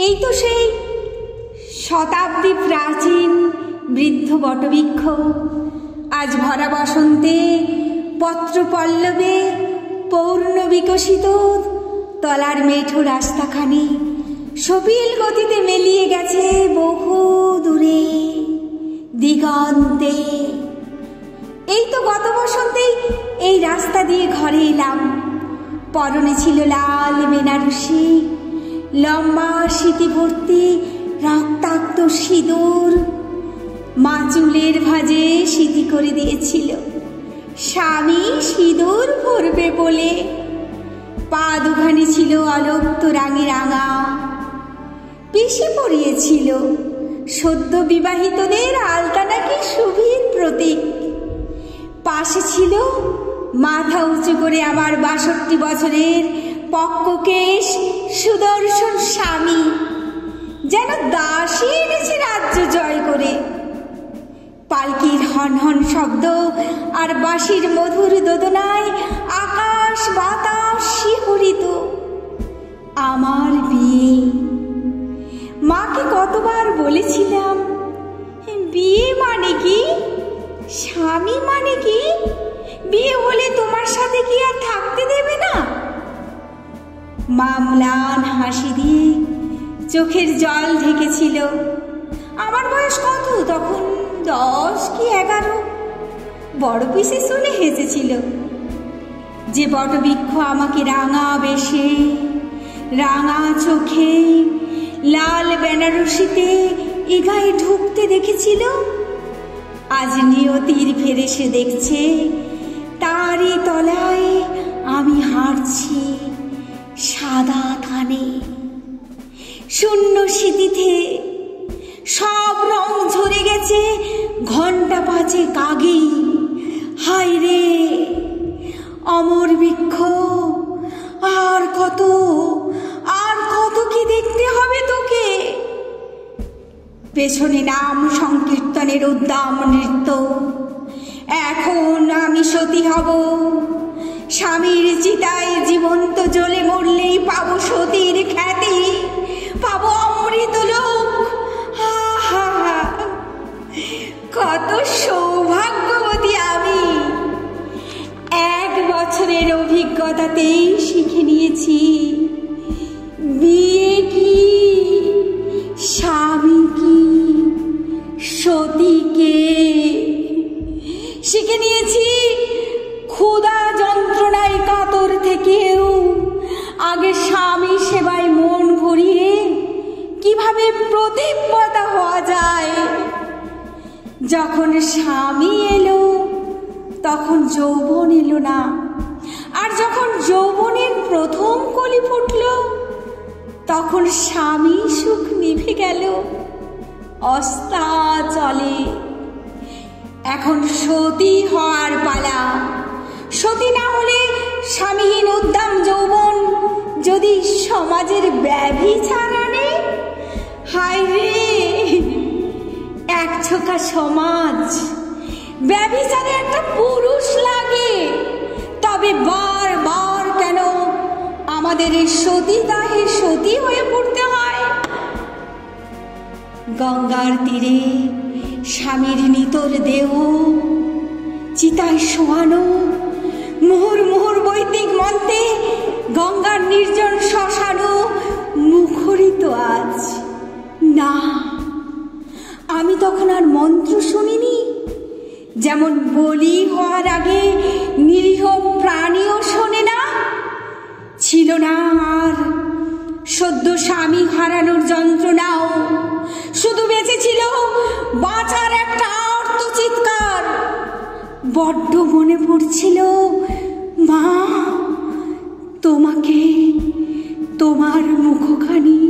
এই তো সেই শতাব্দী প্রাচীন বৃদ্ধ বটবৃক্ষ, আজ ভরা বসন্তে পত্র পল্লবে পূর্ণ বিকশিত তলার মেঠো রাস্তাখানি সপিল গতিতে মেলিয়ে গেছে বহু দূরে দিগন্তে। এই তো গত বসন্তেই এই রাস্তা দিয়ে ঘরে এলাম। পরনে ছিল লাল বেনারসি, লম্বা স্মৃতি ভর্তি রক্তাক্ত সিঁদুর। মা চুলের ভাঁজে স্মৃতি করে দিয়েছিল স্বামী সিঁদুর ভরবে বলে। পা দুখানি ছিল আলোক্ত রাঙে রাঙা, পিসি পরিয়েছিল সদ্য বিবাহিতদের আলতা নাকি শুভির প্রতীক। পাশে ছিল মাথা উঁচু করে আমার ৬২ বছরের পক্ককেশ সুদর্শন স্বামী, যেন দাসী এনেছে রাজ্য জয় করে। পালকির হনহন শব্দ আর বাঁশির মধুর দোদনায় আকাশ বাতাস শিহরিত। আমার বিয়ে। মাকে কতবার বলেছিলাম, বিয়ে মানে কি, স্বামী মানে কি, বিয়ে হলে তোমার সাথে কি আর থাকতে দেবে না? মা ম্লান হাসি দিয়ে চোখের জল ঢেকেছিল। আমার বয়স কত তখন, ১০ কি ১১। বড় পিসি শুনে হেসেছিল। যে বটবৃক্ষ আমাকে রাঙা বেশে, রাঙা চোখে, লাল বেনারসিতে এগায়ে ঢুকতে দেখেছিল, আজ নিয়তির ফেরে সে দেখছে তারই তলায় আমি হাঁটছি সাদা ধানে। শূন্য স্মৃতিতে সব রং ঝরে গেছে ঘন্টা ৫ আগেই। হায় রে অমর বৃক্ষ, আর কত কি দেখতে হবে তোকে। পেছনে নাম সংকীর্তনের উদ্দাম নৃত্য। এখন আমি সতী হব, স্বামীর চিতায় জীবন্ত জ্বলে মরলেই পাবো সতীর খ্যাতি, পাবো অমৃত লোক। কত সৌভাগ্যবতী আমি। ১ বছরের অভিজ্ঞতাতেই শিখে নিয়েছি বিয়ে কি, স্বামী কি, সতীকে। শিখে নিয়েছি ক্ষুধা যন্ত্রণায় কাতর থেকেও আগে স্বামী সেবায় মন ভরিয়ে কিভাবে প্রতিব্রতা হওয়া যায়। যখন স্বামী এলো তখন যৌবন এলো না, আর যখন যৌবনের প্রথম কলি ফুটল তখন স্বামী সুখ নিভে গেল অস্তাচলে। এখন সতী হওয়ার পালা। সতী না হলে স্বামীহীন উদ্দাম যৌবন যদি সমাজের ব্যভিচার আনে, হায় রে একছোকা সমাজ। ব্যভিচারে একটা পুরুষ লাগে, তবে বারবার কেন আমাদের এই সতীদাহে সতী হয়ে পড়তে হয়? গঙ্গার তীরে স্বামীর নিতর দেহ চিতায় শোয়ানো, মুহুর মুহুর বৈদিক মন্ত্রে গঙ্গার নির্জন শ্মশানও মুখরিত আজ। না, আমি তখন আর মন্ত্র শুনিনি। যেমন বলি হওয়ার আগে নিরীহ প্রাণীও শোনে না। ছিল না আর সদ্য স্বামী হারানোর যন্ত্রণাও, শুধু বেঁচে ছিল বাঁচার একটা আর্ত চিৎকার। বড্ড মনে পড়ছিল মা, তোমাকে, তোমার মুখখানি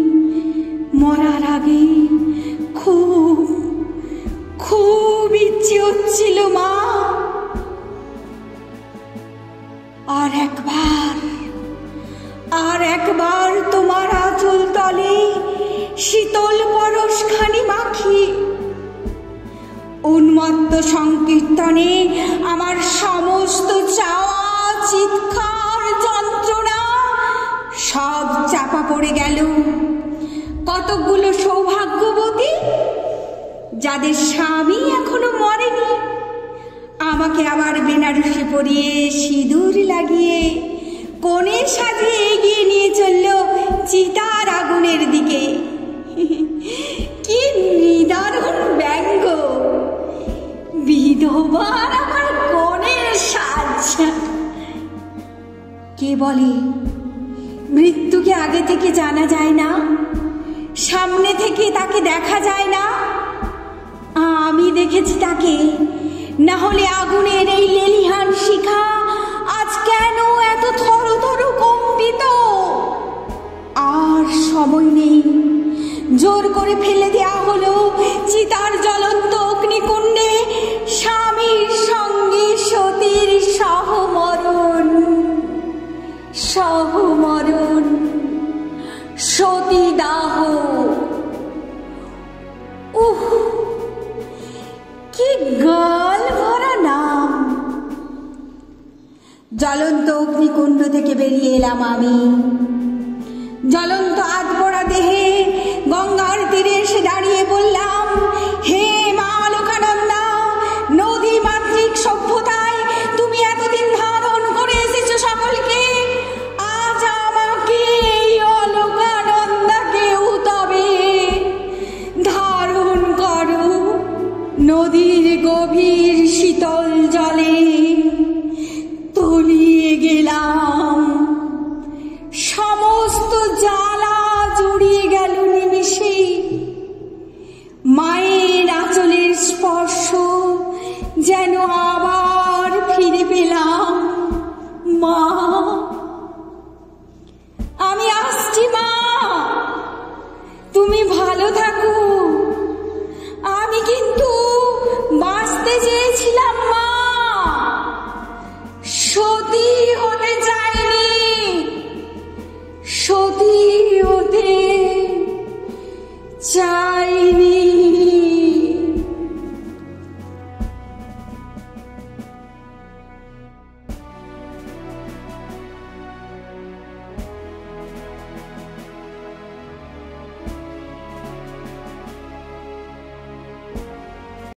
মরার আগে খুব খুব ইচ্ছে হচ্ছিল মা। আর একবার তোমার আঁচল তলে শীতল পরশখানি মাখি। উন্মত্ত সংকীর্তনে আমার সমস্ত চাওয়া, চিৎকার, যন্ত্রণা সব চাপা পড়ে গেল। কত কতকগুলো সৌভাগ্যবতী যাদের স্বামী এখনো মরেনি আমাকে আবার বেনারসি পরিয়ে সিঁদুর লাগিয়ে কোণে সাজিয়ে এগিয়ে নিয়ে চলল চিতার আগুনের দিকে। কি নিদারুণ ব্যঙ্গ! বিধবার আমার কোণের সাজ। কে বলে মৃত্যুকে আগে থেকে জানা যায় না, সামনে থেকে তাকে দেখা যায় না? আমি দেখেছি তাকে, না হলে আগুনের এই লেলিহান শিখা আজ কেন এত থর থর কম্পিত? আর সময় নেই, জোর করে ফেলে দেয়া হলো চিতার জ্বলন্ত অগ্নিকুণ্ডে স্বামীর সঙ্গে সতীর সহমরণ। সহমরণ, সতীদাহ। উহ, কি গাল ভরা নাম! জ্বলন্ত অগ্নিকুণ্ড থেকে বেরিয়ে এলাম আমি। জ্বলন্ত আধপোড়া দেহে গঙ্গার তীরে এসে দাঁড়িয়ে বললাম, হে মা লোকানন্দা, নদী মাতৃক সভ্যতায় তুমি এতদিন ধারণ করে এসেছো সকলকে, আজ আমাকে এই অলোকানন্দাকেও তবে ধারণ করো নদীর গভীর শীতল জলে। তলিয়ে গেলাম, সমস্ত জ্বালা জুড়িয়ে গেল নিমিষে। মায়ের আঁচলের স্পর্শ যেন আবার ফিরে পেলাম। মা, আমি আসছি মা, তুমি ভালো থাকো। আমি কিন্তু বাঁচতে চেয়েছিলাম মা, সতী হতে চাইনি, সতী হতে চাইনি।